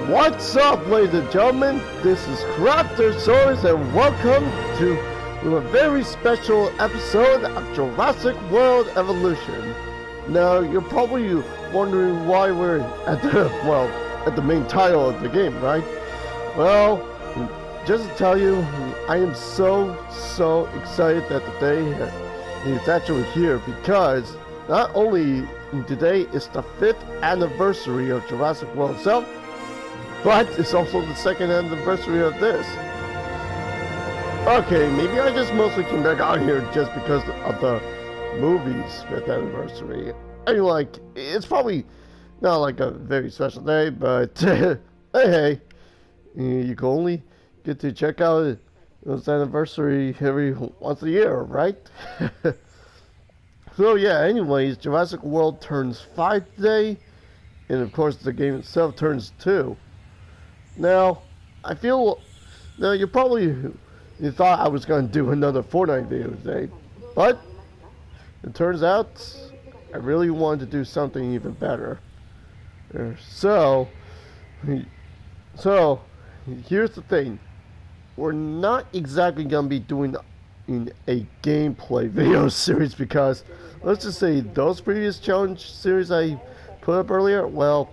What's up, ladies and gentlemen? This is Craftersaurus, and welcome to a very special episode of Jurassic World Evolution. Now, you're probably wondering why we're at the main title of the game, right? Well, just to tell you, I am so excited that the day is actually here because not only today is the 5th anniversary of Jurassic World itself, but it's also the 2nd anniversary of this. Okay, maybe I just mostly came back out here just because of the movie's 5th anniversary. I mean, like, it's probably not like a very special day, but hey, you can only get to check out its anniversary every once a year, right? So yeah, anyways, Jurassic World turns 5 today, and of course the game itself turns 2. Now, you thought I was going to do another Fortnite video today, but it turns out I really wanted to do something even better. So here's the thing. We're not exactly going to be doing a gameplay video series because, let's just say, those previous challenge series I put up earlier, well,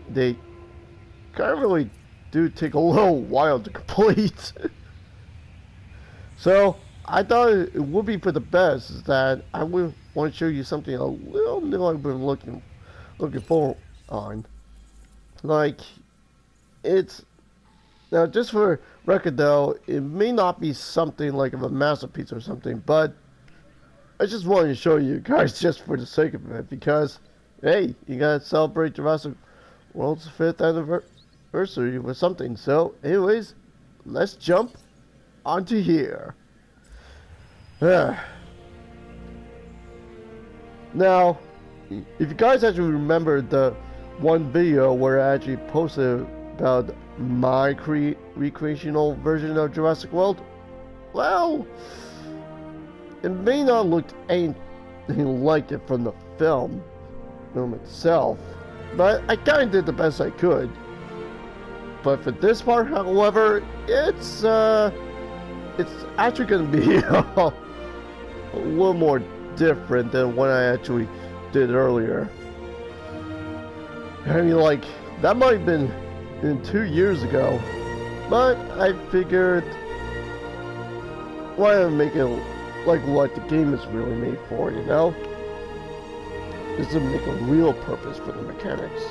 they kind of really do take a little while to complete. So I thought it would be for the best that I would want to show you something a little new I've been looking forward on. Like, it's now, just for record though, it may not be something like of a masterpiece or something, but I just wanted to show you guys just for the sake of it because, hey, you gotta celebrate Jurassic World's 5th anniversary with something. So, anyways, let's jump onto here. Now, if you guys actually remember the one video where I actually posted about my recreational version of Jurassic World, well, it may not look anything like it from the film itself, but I kind of did the best I could. But for this part, however, it's actually going to be a little more different than what I actually did earlier. I mean, like, that might have been 2 years ago, but I figured why not make it like what the game is really made for, you know? Just to make a real purpose for the mechanics.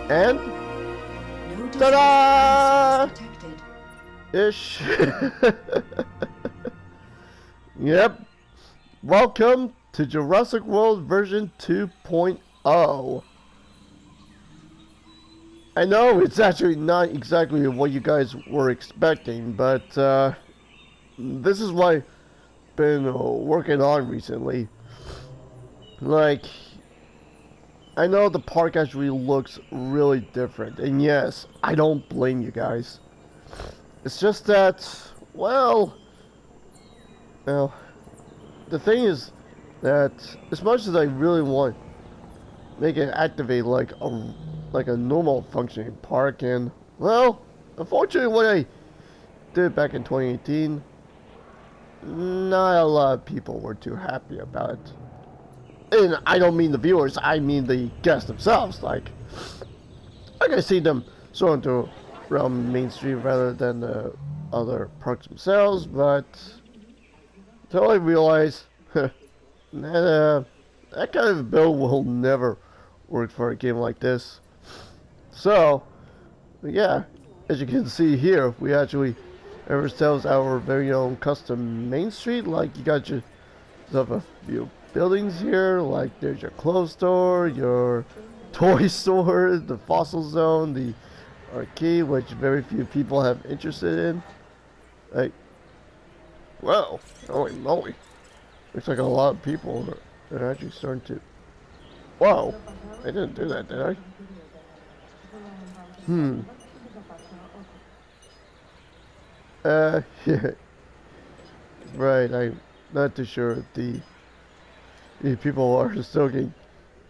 And ta-da! Ish. Yep. Welcome to Jurassic World version 2.0. I know it's actually not exactly what you guys were expecting, but this is what I've been working on recently. Like, I know the park actually looks really different, and yes, I don't blame you guys. It's just that, well, the thing is that as much as I really want to make it activate like a normal functioning park, and well, unfortunately what I did back in 2018, not a lot of people were too happy about it. And I don't mean the viewers, I mean the guests themselves. Like I see them strolling through around Main Street rather than the other parks themselves, but until I realized that kind of build will never work for a game like this. So, yeah, as you can see here, we actually have ourselves our very own custom Main Street. Like, you got yourself a few buildings here, like there's your clothes store, your toy store, the fossil zone, the arcade, which very few people have interested in. Like, wow, holy moly. Looks like a lot of people are actually starting to... Whoa, I didn't do that, did I? Yeah. Right, I'm not too sure if the people are still getting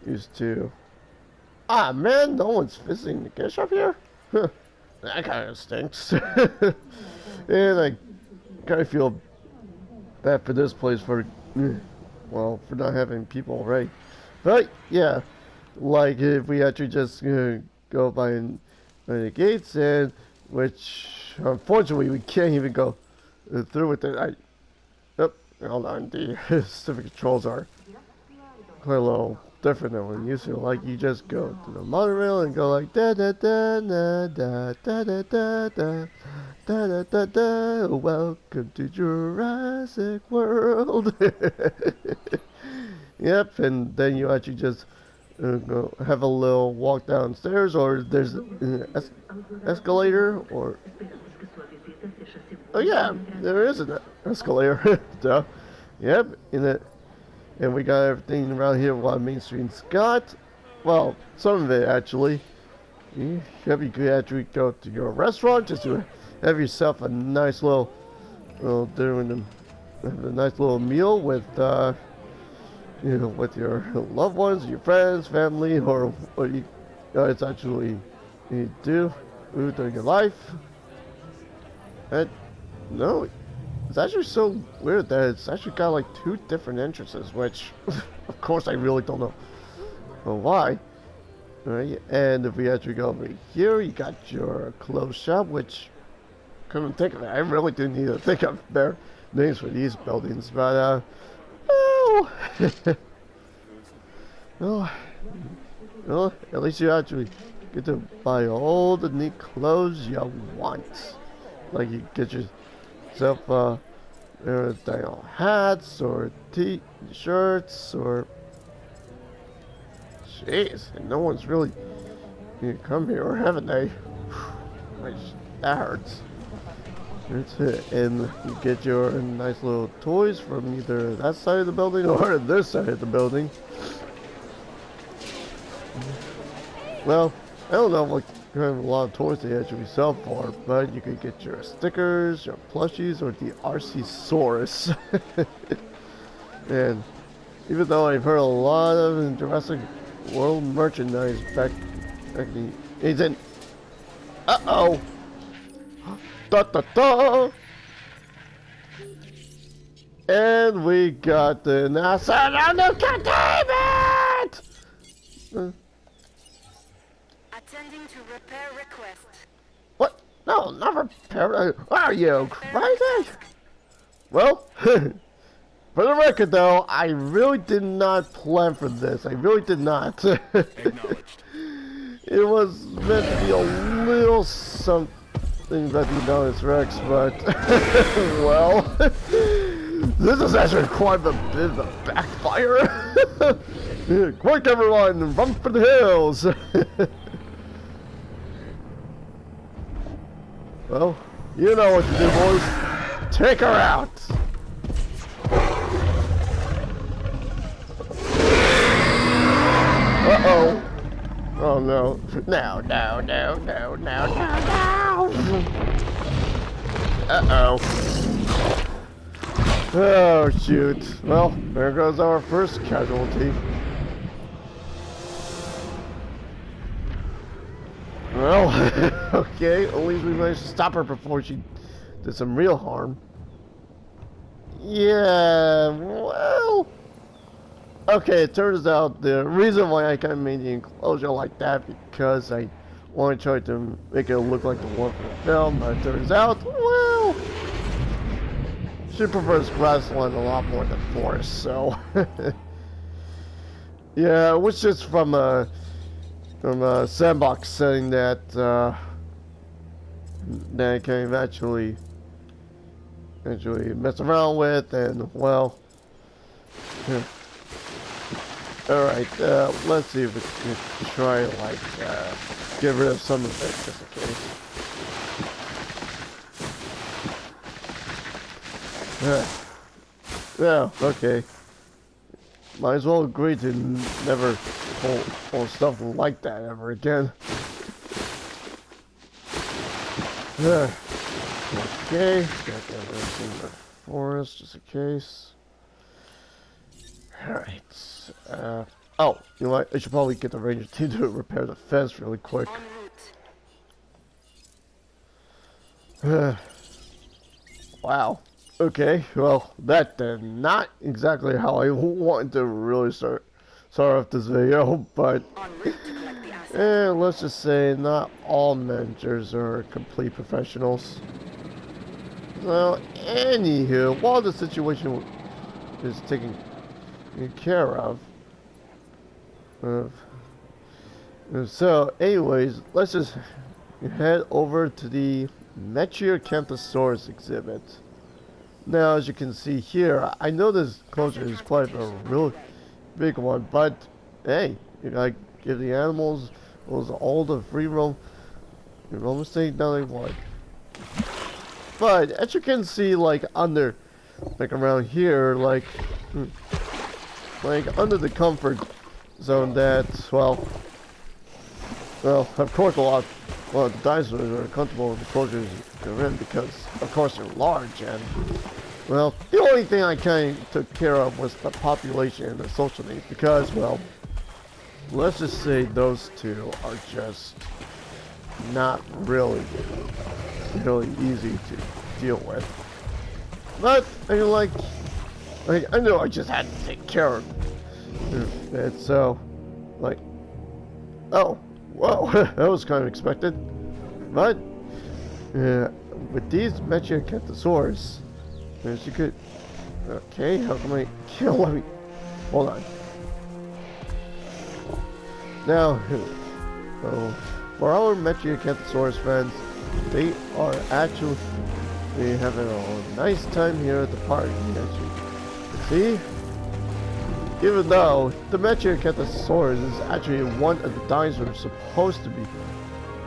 used to. Ah, man, no one's visiting the gift shop here? Huh, that kind of stinks. And I kind of feel bad for this place for, well, for not having people, right? But, yeah, like if we actually just go by the gates, and which, unfortunately, we can't even go through with it. Yep, hold on, the specific controls are quite a little different than we're used to. Like you just go to the monorail and go like da da da da da da da da da da da da da. Welcome to Jurassic World. Yep, and then you actually just go have a little walk downstairs, or there's an escalator, or oh yeah, there is an escalator. Duh. Yep, in it. And we got everything around here what Main Street's got. Well, some of it actually. You could actually go to your restaurant just to have yourself a nice little have a nice little meal with with your loved ones, your friends, family, or what you it's actually you do during your life. And no, it's actually so weird that it's actually got like two different entrances, which, of course, I really don't know why. Right? And if we actually go over here, you got your clothes shop, which, come to think of it, I really do need to think of better names for these buildings, but, well, well, well, at least you actually get to buy all the neat clothes you want. Like, you get yourself, hats or t-shirts or jeez, and no one's really come here, haven't they? Which that hurts. That's it. And you get your nice little toys from either that side of the building or this side of the building. Well, I don't know what kind of a lot of toys they actually sell for, but you could get your stickers, your plushies, or the RC-saurus. And even though I've heard a lot of Jurassic World merchandise back the he's in. Uh-oh! Da da da! And we got the NASA under containment! Attending to repair request. What? No, not repair. Are you crazy? Well, for the record though, I really did not plan for this. I really did not. Acknowledged. It was meant to be a little something about the Adonis Rex, but well, this is actually quite a bit of a backfire. Quick everyone, run for the hills! Well, you know what to do, boys. Take her out! Uh-oh. Oh no. No, no, no, no, no, no, no! Uh-oh. Oh, shoot. Well, there goes our first casualty. Well, okay, at least we managed to stop her before she did some real harm. Yeah, well... Okay, it turns out the reason why I kind of made the enclosure like that because I want to try to make it look like the one from the film, but it turns out, well... She prefers grassland a lot more than forest, so... Yeah, it was just from a sandbox setting that that I can actually mess around with, and well, yeah. All right, let's see if we can try like get rid of some of it just in case. Yeah, okay. Might as well agree to never pull stuff like that ever again. Okay, got everything in the forest just in case. Alright, Oh, you know what? I should probably get the ranger team to repair the fence really quick. En route. Wow. Okay, well, that did not exactly how I wanted to really start off this video, but En route to collect the asset. let's just say not all managers are complete professionals. So, anywho, while the situation is taken care of, uh, so anyways, let's just head over to the Metriacanthosaurus exhibit. Now, as you can see here, I know this closure is quite a really big one, but hey, you gotta give the animals all the free roam estate that they want. But as you can see, like under, like around here, like under the comfort zone, that well, of course the dinosaurs are comfortable in the closures they're in because, of course, they're large and. Well, the only thing I kind of took care of was the population and the social needs because, well, let's just say those two are just not really easy to deal with. But, I mean, like I know I just had to take care of it, so, like, oh, whoa, that was kind of expected. But, with these Metriacanthosaurus, as you could. Okay, how come I can't let me. Hold on. Now, for our Metriacanthosaurus friends, they are actually having a nice time here at the park. See? Even though the Metriacanthosaurus is actually one of the dinosaurs supposed to be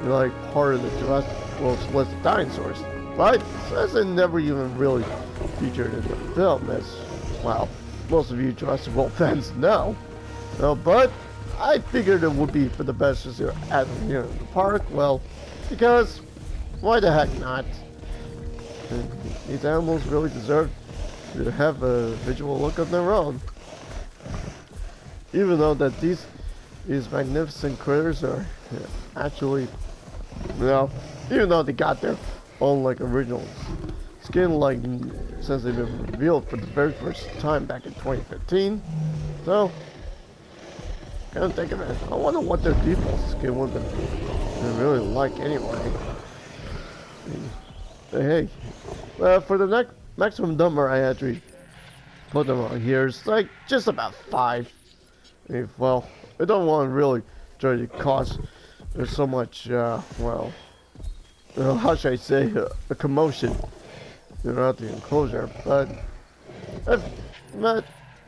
like part of the Jurassic World's list of dinosaurs. But since it never even really featured in the film, as well, most of you Jurassic World fans know. But I figured it would be for the best just to add them here in the park. Well, because why the heck not? And these animals really deserve to have a visual look of their own. Even though that these magnificent critters are actually, even though they got their own like original skin like since they've been revealed for the very first time back in 2015. So kind of think of it. I wonder what their default skin would have been really like anyway. Hey, for the maximum number I actually put them on here is like just about 5. Well, I don't want to really try to cause there's so much how should I say, a commotion throughout the enclosure, but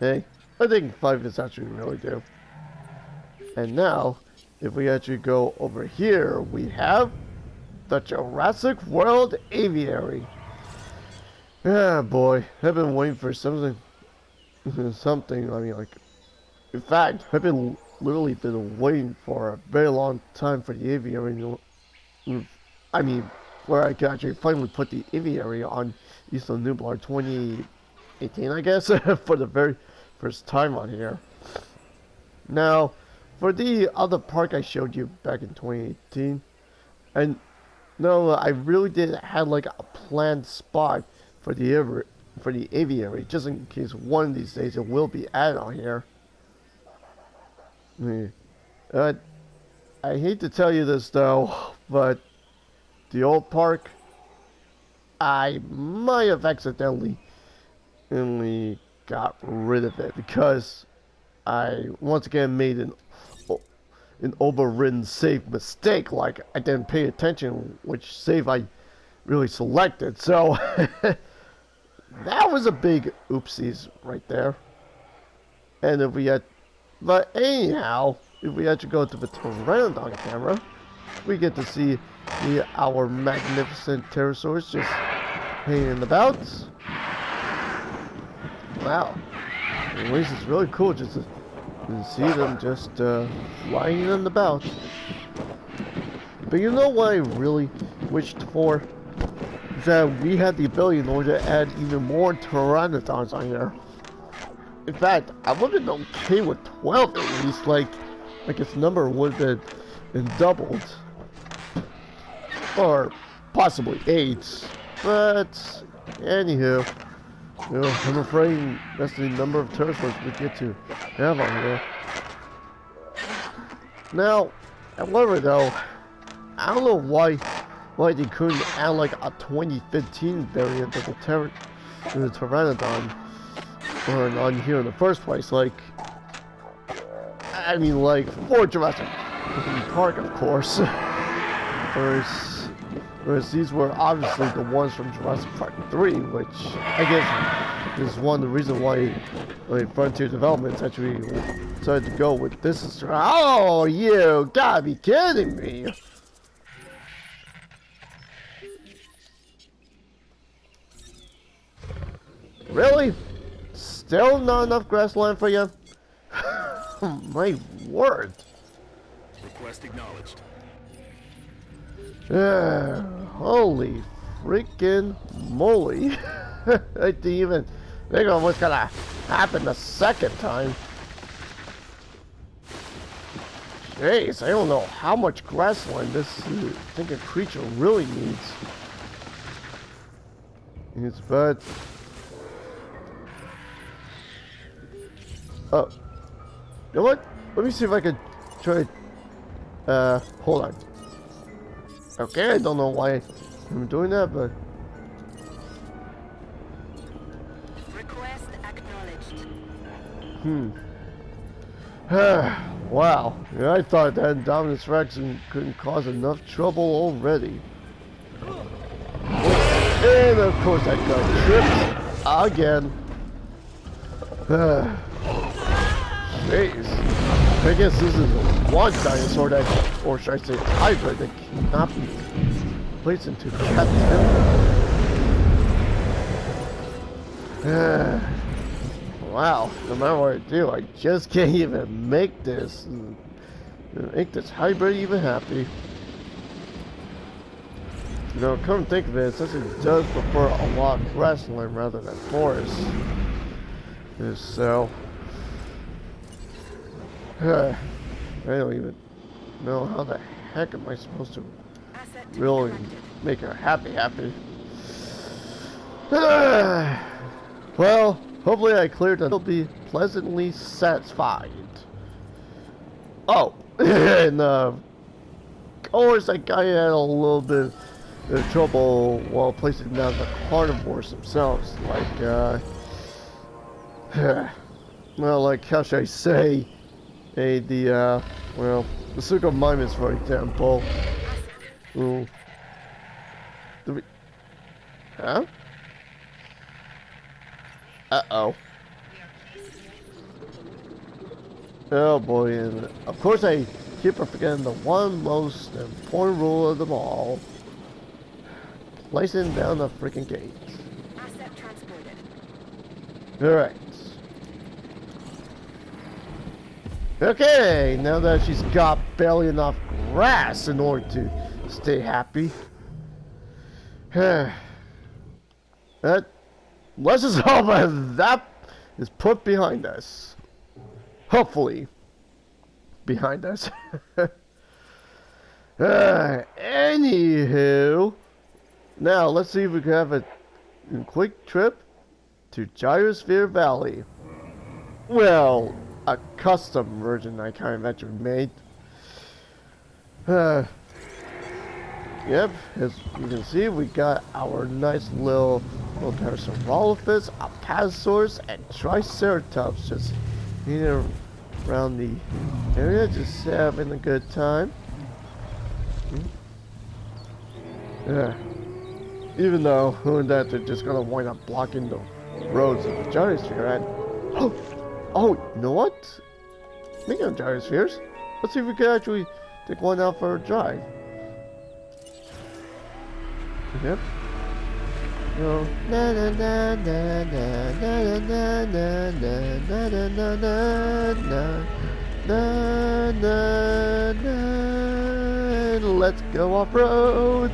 hey, I think 5 is actually really due. And now, if we actually go over here, we have the Jurassic World Aviary. Yeah, boy, I've been waiting for something, I mean, like, in fact, I've been literally waiting for a very long time for the aviary. I mean, where I could actually finally put the aviary on Isla Nublar 2018, I guess, for the very first time on here. Now, for the other park I showed you back in 2018, and no, I really did have like a planned spot for the aviary, just in case one of these days it will be added on here. I hate to tell you this though, but the old park, I might have accidentally got rid of it because I once again made an overridden save mistake. Like I didn't pay attention which save I really selected. So that was a big oopsies right there. And if we had, but anyhow, if we had to go to the Pteranodon camera, we get to see our magnificent pterosaurs just hanging about. Wow. Anyways, it's really cool just to see them just flying in about. But you know what I really wished for? Is that we had the ability in order to add even more pteranodons on here. In fact, I would have been okay with 12 at least. Like its number would have been doubled, or possibly 8. But anywho, I'm afraid that's the number of pterosaurs we get to have on here. Now, however, though, I don't know why they couldn't add like a 2015 variant of the Pteranodon on here in the first place. Like, I mean, like for Jurassic Park, of course. Whereas these were obviously the ones from Jurassic Park 3, which I guess is one of the reasons why Frontier Developments actually decided to go with this. Oh, you gotta be kidding me! Really? Still not enough grassland for you? My word. Request acknowledged. Holy freaking moly. I didn't even think of what's gonna happen the second time. Jeez, I don't know how much grassland this thinking creature really needs. It's bad. Oh. You know what? Let me see if I can try. Hold on. Okay, I don't know why I'm doing that, but. Request acknowledged. Wow. Yeah, I thought that Dominus Rex couldn't cause enough trouble already. And of course that guy trips again. Jeez. I guess this is one dinosaur that, or should I say hybrid, that cannot be placed into captivity. Wow, no matter what I do, I just can't even make this hybrid even happy. You know, come to think of it, since it does prefer a lot of grassland rather than forest. So, I don't even know how the heck am I supposed to really make her happy. Well, hopefully I cleared it. I'll be pleasantly satisfied. Oh, and of course that guy had a little bit of trouble while placing down the carnivores themselves. Like, well, like how should I say? The Suchomimus, for example. Ooh. Huh? Uh-oh. Oh boy, and of course I keep forgetting the one most important rule of them all. Placing down the freaking gate. Asset transported. Alright. Okay, now that she's got barely enough grass in order to stay happy. Let's just hope that is put behind us. Hopefully. Behind us. Anywho. Now, let's see if we can have a quick trip to Gyrosphere Valley. Well, a custom version I kind of actually made. Yep, as you can see, we got our nice little Parasaurolophus, Apatosaurus, and Triceratops just hanging around the area, just having a good time. Yeah. Even though that they're just gonna wind up blocking the roads of the gyrosphere. And oh, you know what? Speaking of gyrospheres, let's see if we can actually take one out for a drive. Yep. No. Na na na na na na na na na na na na na na na. Let's go off road.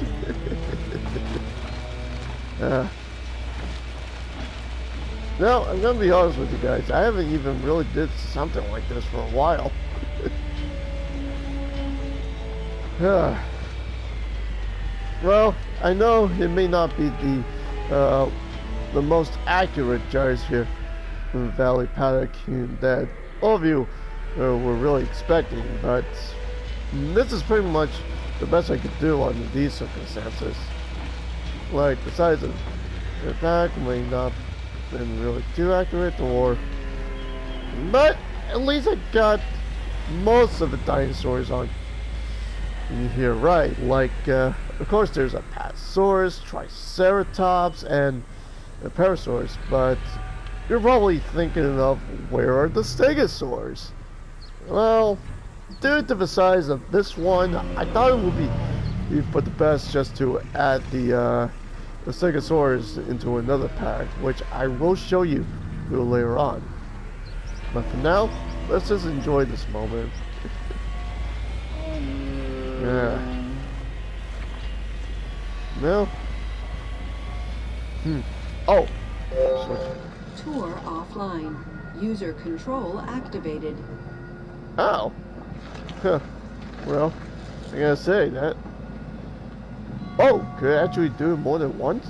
Now, I'm gonna be honest with you guys. I haven't even really did something like this for a while. Well, I know it may not be the most accurate gyrosphere Valley paddock that all of you were really expecting, but this is pretty much the best I could do under these circumstances. Like, the size of the paddock may not have been really too accurate, but at least I got most of the dinosaurs on here right. Like, of course, there's a Patasaurus, Triceratops, and a Parasaurus, but you're probably thinking of, where are the Stegosaurs? Well, due to the size of this one, I thought it would be for the best just to add the Stegosaurus into another pack, which I will show you later on. But for now, let's just enjoy this moment. Yeah. No. Oh. Switch. Tour offline. User control activated. Oh. Huh. Well, I gotta say that. Oh, could I actually do it more than once?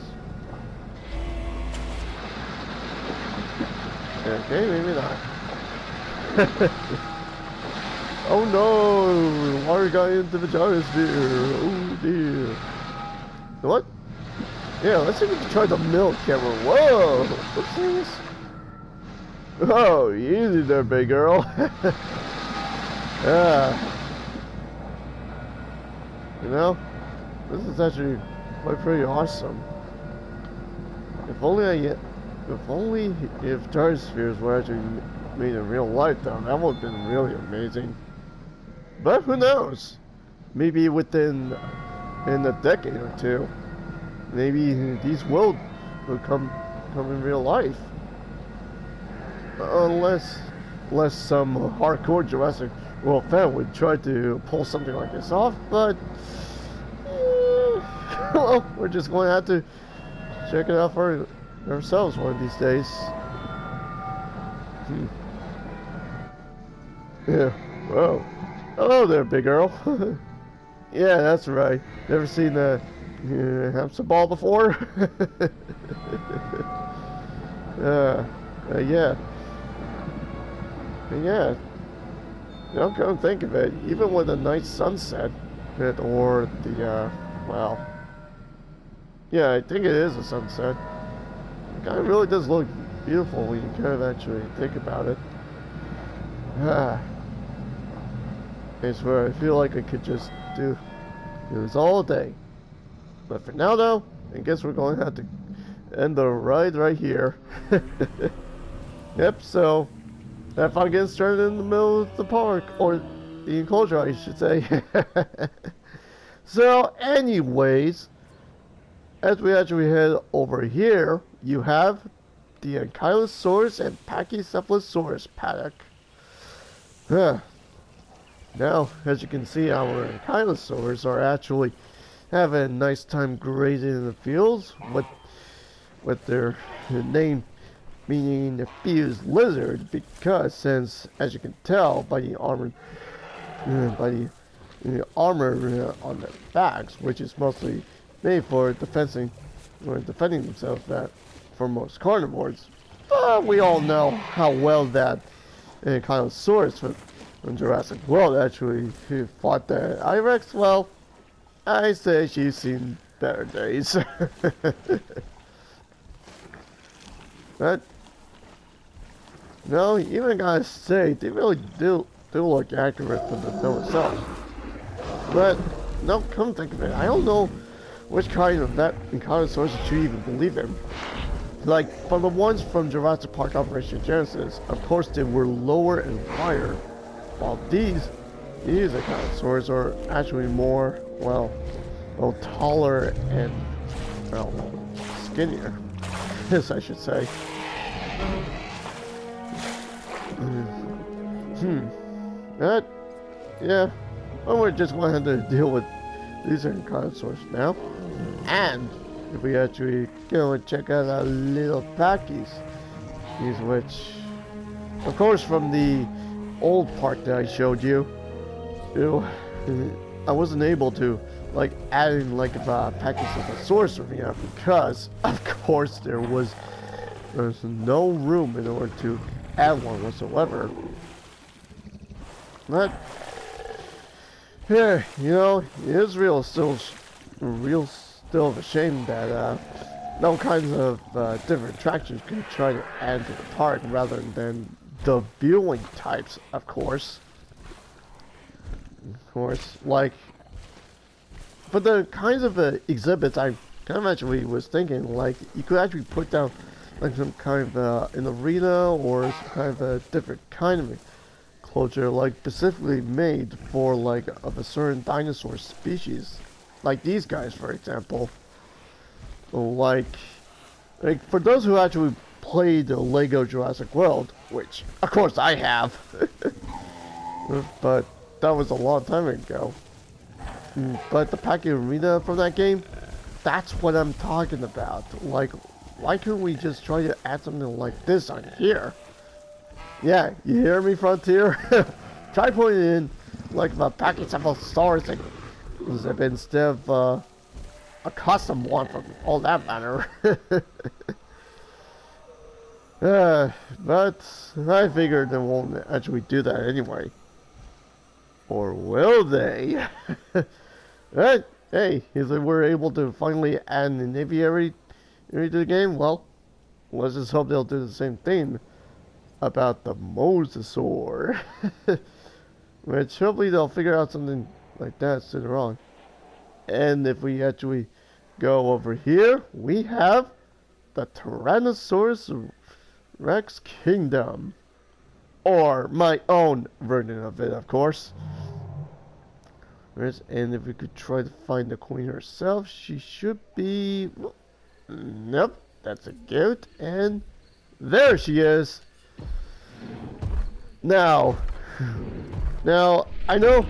Okay, maybe not. Oh no! Water got into the gyrosphere. Oh dear. What? Yeah, let's see if we can try the milk camera. Whoa! What's oh, easy there, big girl. Yeah. You know, this is actually quite pretty awesome. If only if gyrospheres were actually made in real life, though, that would have been really amazing. But who knows? Maybe in a decade or two, maybe these will come in real life. Unless some hardcore Jurassic World fan would try to pull something like this off, but well, we're just going to have to check it out for ourselves one of these days. Yeah. Whoa. Hello there, big girl. Yeah, that's right. Never seen a hamster ball before? Yeah. Yeah. Don't come think of it. Even with a nice sunset, or the well, yeah, I think it is a sunset. It kind of really does look beautiful when you kind of actually think about it. I swear, I feel like I could just do this all day. But for now, though, I guess we're going to have to end the ride right here. Yep, so have fun getting started in the middle of the park, or the enclosure, I should say. So, anyways, as we actually head over here, you have the Ankylosaurus and Pachycephalosaurus paddock. Now, as you can see, our Ankylosaurs are actually having a nice time grazing in the fields with their name meaning the fused lizard, because since, as you can tell by the armor on their backs, which is mostly made for defending themselves for most carnivores, we all know how well that Ankylosaurus from Jurassic World actually fought the I-Rex. Well, I say she's seen better days. But no, even gotta say, they really do look accurate to the film itself. But no, come think of it, I don't know which kind of that Ankylosaurus you even believe in. Like, from the ones from Jurassic Park Operation Genesis, of course they were lower and higher, while these Ankylosaurs are actually more, well, taller and, well, skinnier, yes, I should say. Yeah, well, we're just going to deal with these Ankylosaurs now. And if we actually go and check out our little packies, which, of course, from the old park that I showed you, I wasn't able to like add in like a package of a sorcery because, of course, there's no room in order to add one whatsoever. But yeah, it is still a shame that no kinds of different attractions can try to add to the park rather than the viewing types, of course. Like, but the kinds of exhibits I kind of actually was thinking, like, you could actually put down like some kind of an arena or some kind of a different kind of enclosure, like specifically made for like of a certain dinosaur species, like these guys, for example. Like for those who actually played the Lego Jurassic World, which of course I have, but that was a long time ago. But the packing arena from that game, that's what I'm talking about. Like, why couldn't we just try to add something like this on here? Yeah, you hear me, Frontier? Try putting in like a package of stars and instead of a custom one from all that matter. But I figured they won't actually do that anyway. Or will they? Right? Hey, if we're able to finally add an aviary to the game, well, let's just hope they'll do the same thing about the mosasaur. Which hopefully they'll figure out something like that sooner on. And if we actually go over here, we have the Tyrannosaurus Rex Kingdom. Or my own version of it, of course. And if we could try to find the queen herself, she should be... Nope, that's a goat. And there she is. Now, I know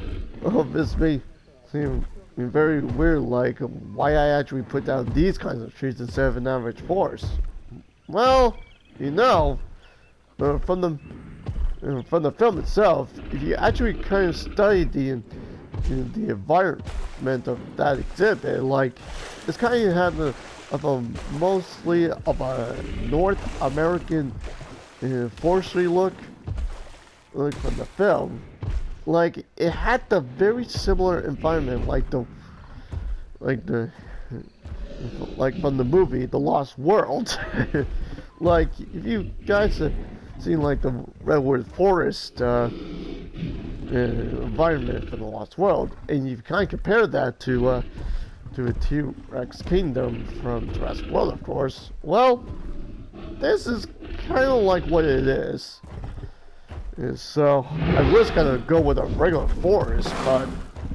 this may seem very weird, like why I actually put down these kinds of trees instead of an average forest. Well, from the film itself, if you actually kind of study the environment of that exhibit, like it's kind of had mostly of a North American forestry look from the film. Like it had the very similar environment, like from the movie The Lost World. Like if you guys have seen like the redwood forest environment for The Lost World, and you kind of compare that to a T-Rex Kingdom from Jurassic World, of course. Well, this is kind of like what it is. So I was gonna go with a regular forest, but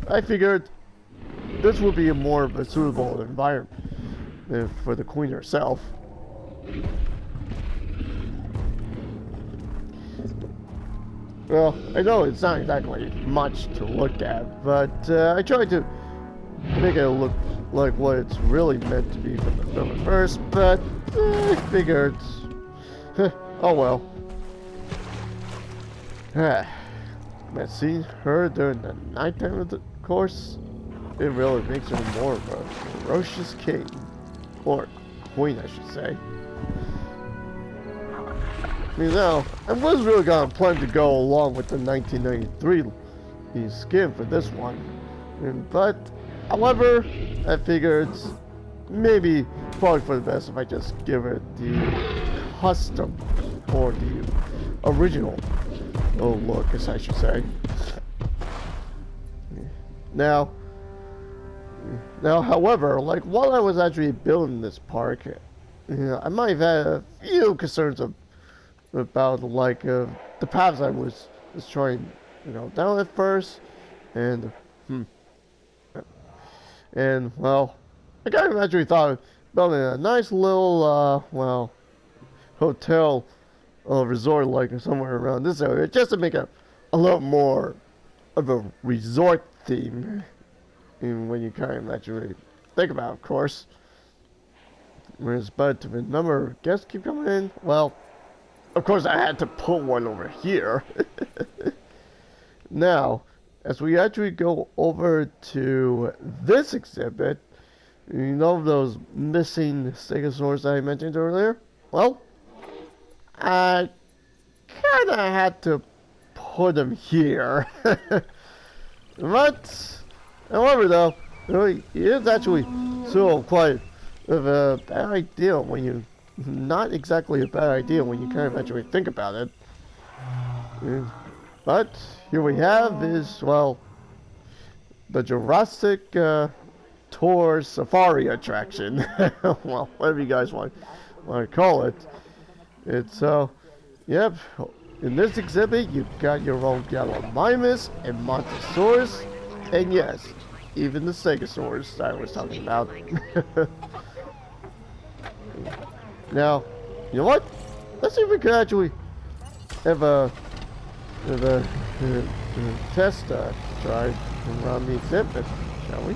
I figured this would be a more of a suitable environment for the queen herself. Well, I know it's not exactly much to look at, but I tried to make it look like what it's really meant to be from the film at first, but I figured, oh well. But seeing her during the nighttime of the course, it really makes her more of a ferocious king, or queen I should say. I was really gonna plan to go along with the 1993 skin for this one, but however, I figured maybe probably for the best if I just give it the custom or the original look, as I should say. Now, however, like while I was actually building this park, I might have had a few concerns about like the paths I was trying, down at first, and well, I kind of actually thought of building a nice little hotel resort like somewhere around this area, just to make a lot more of a resort theme. And when you kind of actually think about it, of course. But the number of guests keep coming in, well, Of course, I had to put one over here. Now, as we actually go over to this exhibit, you know those missing stegosaurs I mentioned earlier? Well, I kind of had to put them here. But, however, though, it is actually still quite of a bad idea when you, not exactly a bad idea when you kind of actually think about it. But here we have is, well, the Jurassic Tour Safari attraction. Well, whatever you guys want to call it. It's yep. In this exhibit, you've got your own Gallimimus and Montosaurus, and yes, even the Stegosaurs that I was talking about. Now, you know what? Let's see if we can actually have a test drive around the exhibit, shall we?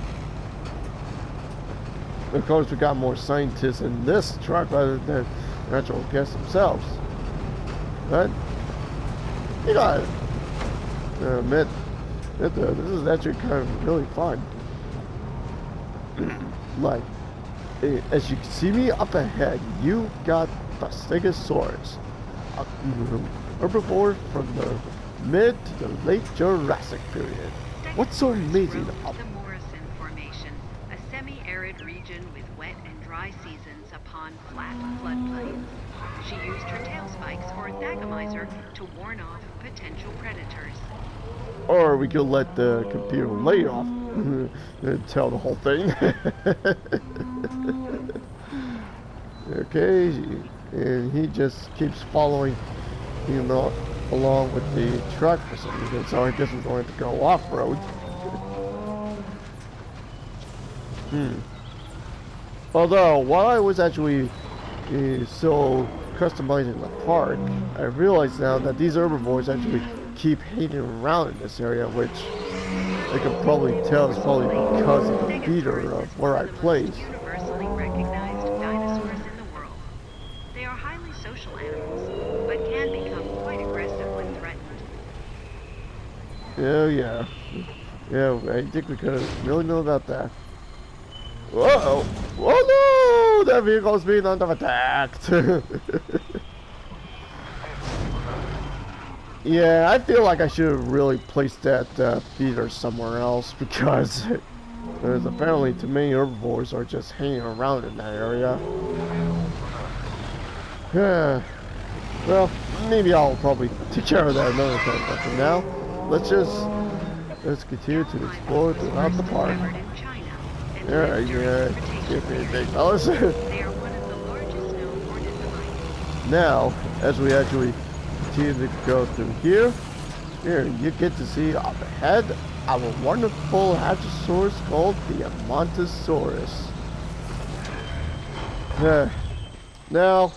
Of course, we got more scientists in this truck rather than natural guests themselves. But you gotta admit, this is actually kind of really fun. Like, as you can see me up ahead, you got the Stegosaurus, a herbivore from the mid to the late Jurassic period. What's so amazing about the Morrison Formation, a semi-arid region with wet and dry seasons upon flat floodplains. She used her tail spikes or dagomizer to warn off potential predators. Or we could let the computer lay off and tell the whole thing. Okay, and he just keeps following, you know, along with the truck for some reason, so I guess we're going to go off-road. Although, while I was actually still customizing the park, I realized now that these herbivores actually keep hanging around in this area, which I could probably tell is probably because of the feeder of where I place. Universally recognized dinosaurs in the world. They are highly social animals, but can become quite aggressive when threatened. Yeah. Yeah, I think we could really know about that. Whoa! Oh no! That vehicle's being under attack! Yeah, I feel like I should have really placed that feeder somewhere else because there's apparently too many herbivores are just hanging around in that area. Yeah. Well, maybe I'll probably take care of that another time, but for now, let's continue to explore throughout the park. Alright, yeah, give me a big fellas. They are one of the largest known ornithophytes. Now, as we actually continue to go through here, you get to see up ahead our wonderful hadrosaurus called the Montosaurus. Now,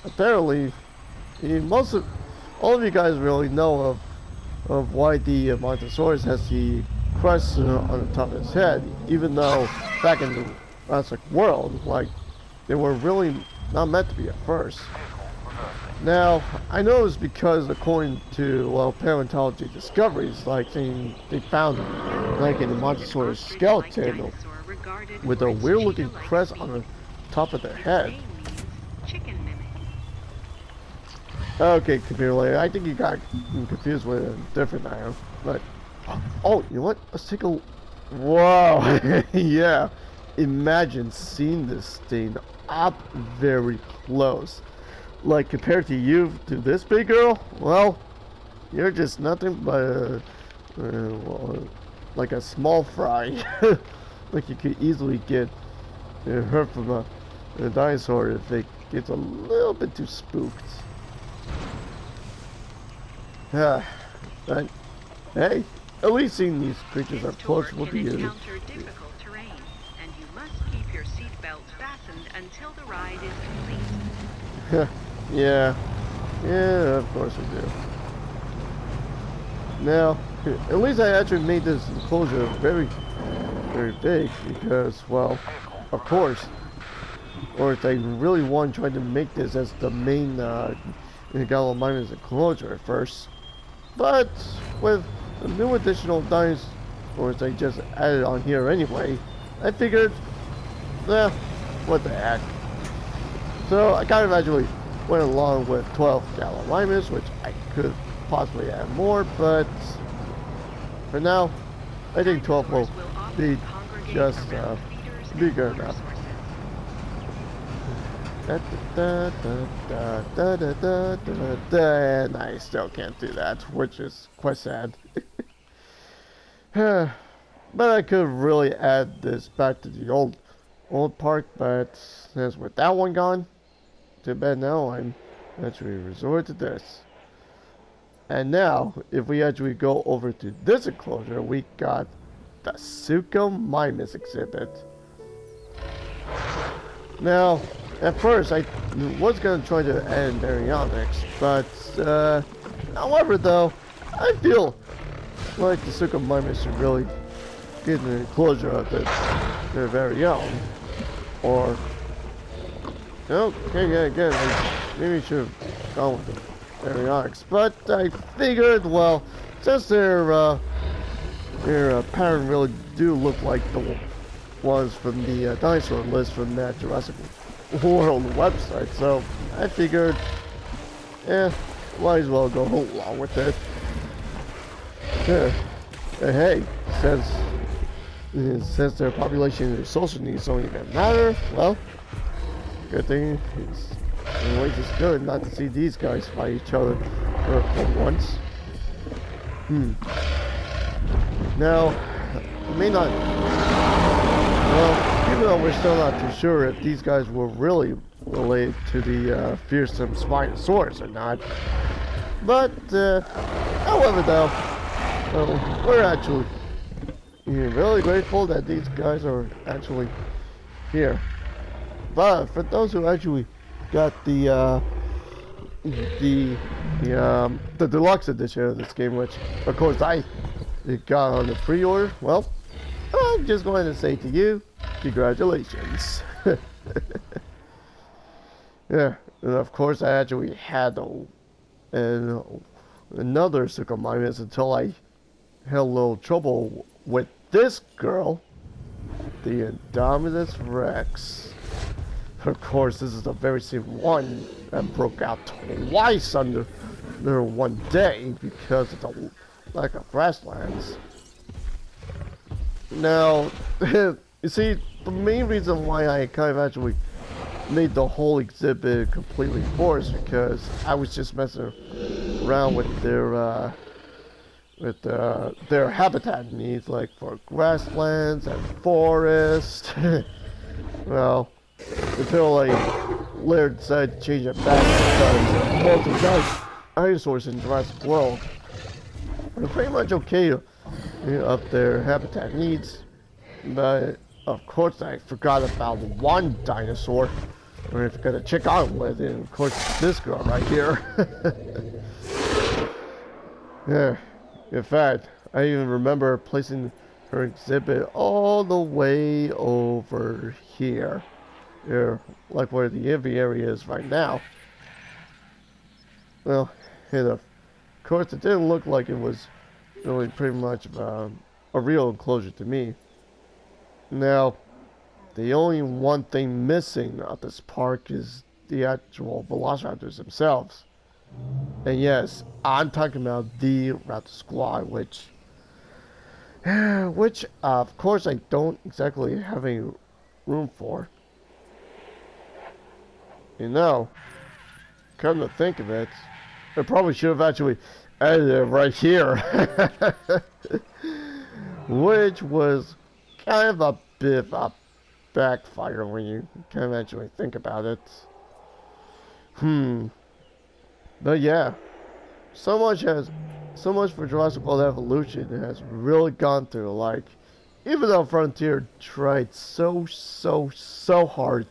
apparently, all of you guys really know of why the Montosaurus has the crest on the top of his head, even though back in the Jurassic World, like, they were really not meant to be at first. Now, I know it's because according to, well, paleontology discoveries, like they found like in the Montosaurus skeleton with a weird looking crest on the top of their head. Okay, computer layer, I think you got confused with a different item, but oh, you know what? Let's take a whoa. Yeah, imagine seeing this thing up very close. Like, compared to you, to this big girl, well, you're just nothing but well, like a small fry. Like, you could easily get hurt from a dinosaur if it gets a little bit too spooked. But hey, at least seeing these creatures up close will be good. Difficult terrain, and you must keep your seatbelt fastened until the ride is complete. Yeah, of course we do. Now, at least I actually made this enclosure very, very big because, well, of course, or if they really want trying to make this as the main in Gallimimus enclosure at first, but with the new additional dinosaurs they just added on here anyway, I figured, what the heck. So I kind of actually went along with 12 Gallimimus, which I could possibly add more, but for now, I think 12 will be just be good enough. And I still can't do that, which is quite sad. But I could really add this back to the old park, but since with that one gone, too bad now I'm actually resort to this. And now, if we actually go over to this enclosure, we got the Suchomimus exhibit. Now, at first, I was going to try to add baryonyx, but, however, though, I feel like the Suchomimus should really get an enclosure of their very own. Or, okay, yeah, again, maybe I should have gone with the baryonyx, but I figured, well, since their pattern really do look like the ones from the dinosaur list from that Jurassic World website, so I figured, might as well go along with it. Yeah. And hey, since their population and their social needs don't even matter, well, good thing is, anyways, it's good not to see these guys fight each other for once. Now, it may not. Well, even though we're still not too sure if these guys were really related to the fearsome Spinosaurus or not. But, however, though, we're actually really grateful that these guys are actually here. But for those who actually got the deluxe edition of this game, which of course I got on the pre-order, well, I'm just going to say to you, congratulations. Yeah, and of course I actually had another Suchomimus until I had a little trouble with this girl, the Indominus Rex. Of course, this is the very same one that broke out twice under one day because of the lack of grasslands. Now, you see, the main reason why I kind of actually made the whole exhibit completely forced because I was just messing around with their habitat needs, like for grasslands and forest. Well, until I later decided to change it back because most of the dinosaurs in Jurassic World are pretty much okay up their habitat needs, but of course I forgot about one dinosaur I forgot to check on with, and of course this girl right here. Yeah, in fact, I even remember placing her exhibit all the way over here, like where the aviary is right now. Well, and of course it didn't look like it was really pretty much a real enclosure to me. Now, the only one thing missing at this park is the actual velociraptors themselves. And yes, I'm talking about the Raptor Squad, which of course I don't exactly have any room for. You know, come to think of it, I probably should have actually added it right here. Which was kind of a bit of a backfire when you kind of actually think about it. But yeah, so much for Jurassic World Evolution has really gone through. Like, even though Frontier tried so hard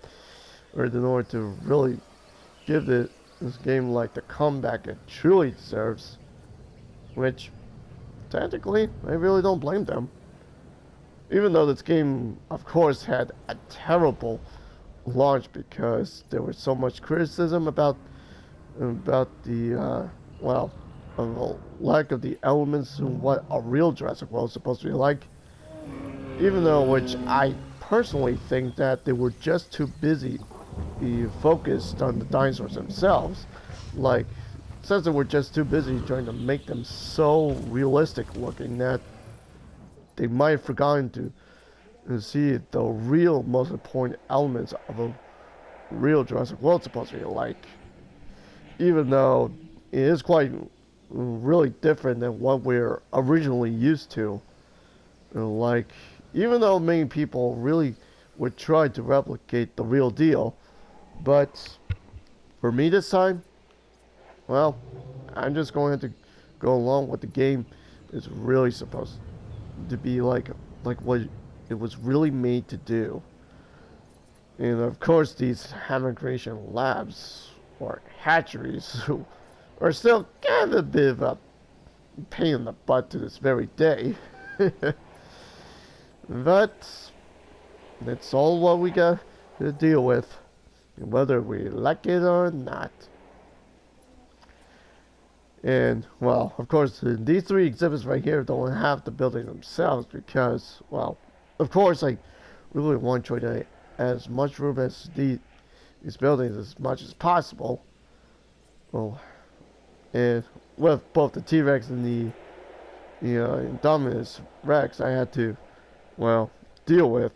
in order to really give this game like the comeback it truly deserves, which technically I really don't blame them. Even though this game, of course, had a terrible launch because there was so much criticism about about the well, of the lack of the elements in what a real Jurassic World is supposed to be like. Even though, which I personally think that they were just too busy focused on the dinosaurs themselves. Like, since they were just too busy trying to make them so realistic looking that they might have forgotten to see the real most important elements of a real Jurassic World supposed to be like. Even though it is quite really different than what we're originally used to. Like, even though many people really would try to replicate the real deal, but for me this time, well, I'm just going to go along with the game is really supposed to be like what it was really made to do. And of course, these hammer creation labs or hatcheries are still kind of a bit of a pain in the butt to this very day. But that's all what we got to deal with, whether we like it or not. And, well, of course, these three exhibits right here don't have the building themselves because, well, of course, I really want to try to add as much room as these buildings as much as possible. Well, and with both the T-Rex and the Indominus Rex, I had to, well, deal with.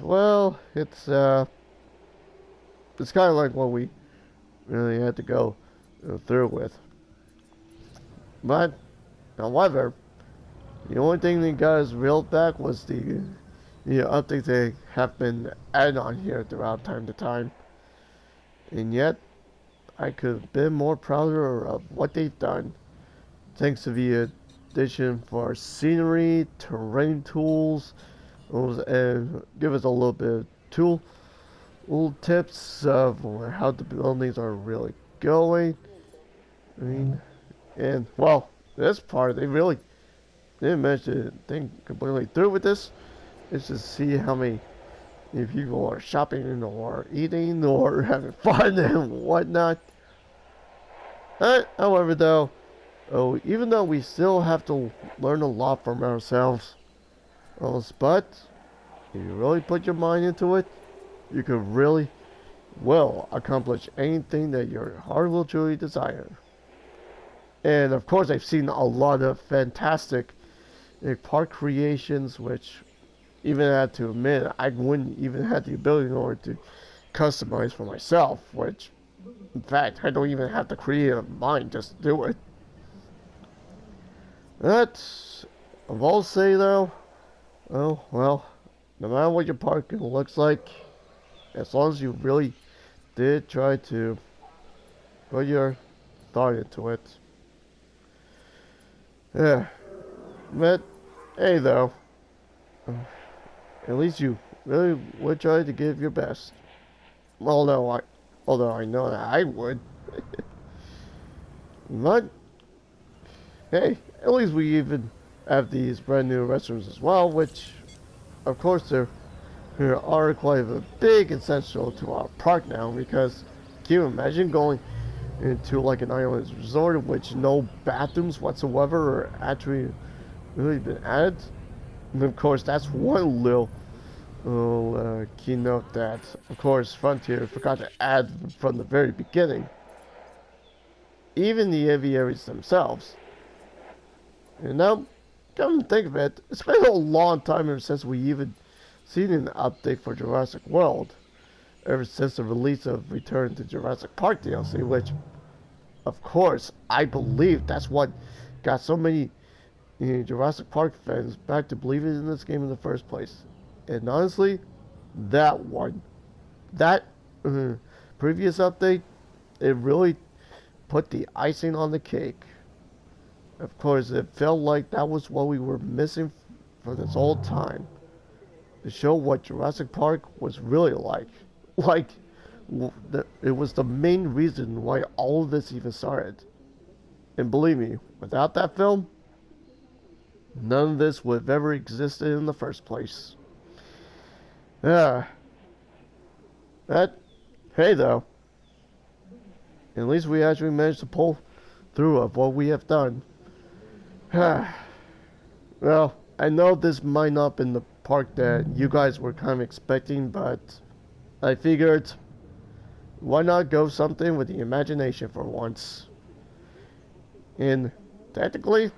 Well, it's kind of like what we really had to go through with. But, however, the only thing that got us reeled back was the updates that have been added on here throughout time to time. And yet, I could have been more prouder of what they've done. Thanks to the addition for scenery, terrain tools, and give us a little bit of little tips of how the buildings are really going. I mean, and well, this part they really didn't manage to think completely through with this. It's just see how many people are shopping or eating or having fun and whatnot. However, though, even though we still have to learn a lot from ourselves, but if you really put your mind into it, you can really will accomplish anything that your heart will truly desire. And of course, I've seen a lot of fantastic park creations, which even I had to admit I wouldn't even have the ability in order to customize for myself. Which, in fact, I don't even have the creative mind just to do it. That's of all say though. Oh well, no matter what your park looks like, as long as you really did try to put your thought into it. Yeah. But, hey though, at least you really would try to give your best. Although I know that I would. But, hey, at least we even have these brand new restrooms as well, which, of course, there are quite a big essential to our park now, because can you imagine going into like an island resort in which no bathrooms whatsoever are actually really been added? And of course, that's one little keynote that, of course, Frontier forgot to add from the very beginning. Even the aviaries themselves. And now, come to think of it, it's been a long time ever since we even seen an update for Jurassic World, ever since the release of Return to Jurassic Park DLC, which, of course, I believe that's what got so many Jurassic Park fans back to believing in this game in the first place. And honestly, that previous update, it really put the icing on the cake. Of course, it felt like that was what we were missing for this whole time. To show what Jurassic Park was really like. Like, it was the main reason why all of this even started. And believe me, without that film, none of this would have ever existed in the first place. But, hey though, At least we actually managed to pull through of what we have done. Well, I know this might not have been the park that you guys were kind of expecting, but I figured why not go something with the imagination for once? And technically,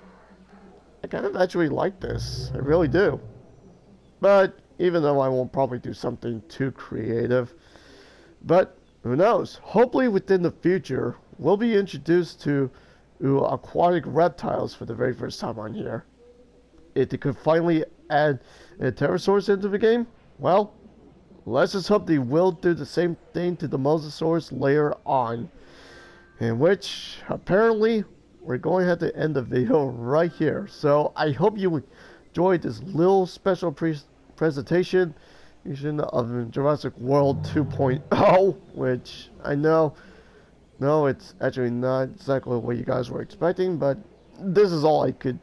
I kind of actually like this. I really do. But even though I won't probably do something too creative, but who knows? Hopefully within the future, we'll be introduced to aquatic reptiles for the very first time on here. If they could finally add a pterosaurus into the game, well, let's just hope they will do the same thing to the mosasaurus later on. In which, apparently, we're going to have to end the video right here. So, I hope you enjoyed this little special presentation of Jurassic World 2.0, which I know, no, it's actually not exactly what you guys were expecting, but this is all I could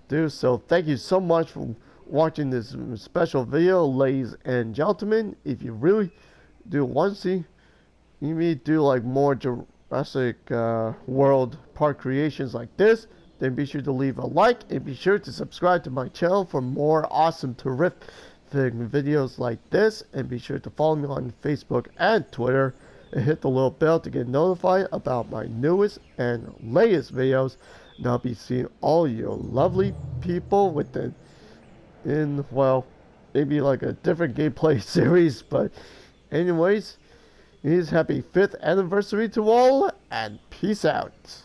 do. So thank you so much for watching this special video, ladies and gentlemen. If you really do want to see me do like more Jurassic World park creations like this, then be sure to leave a like and be sure to subscribe to my channel for more awesome, terrific videos like this, and be sure to follow me on Facebook and Twitter and hit the little bell to get notified about my newest and latest videos. And I'll be seeing all you lovely people within, well, maybe like a different gameplay series, but anyways, happy 5th anniversary to all, and peace out.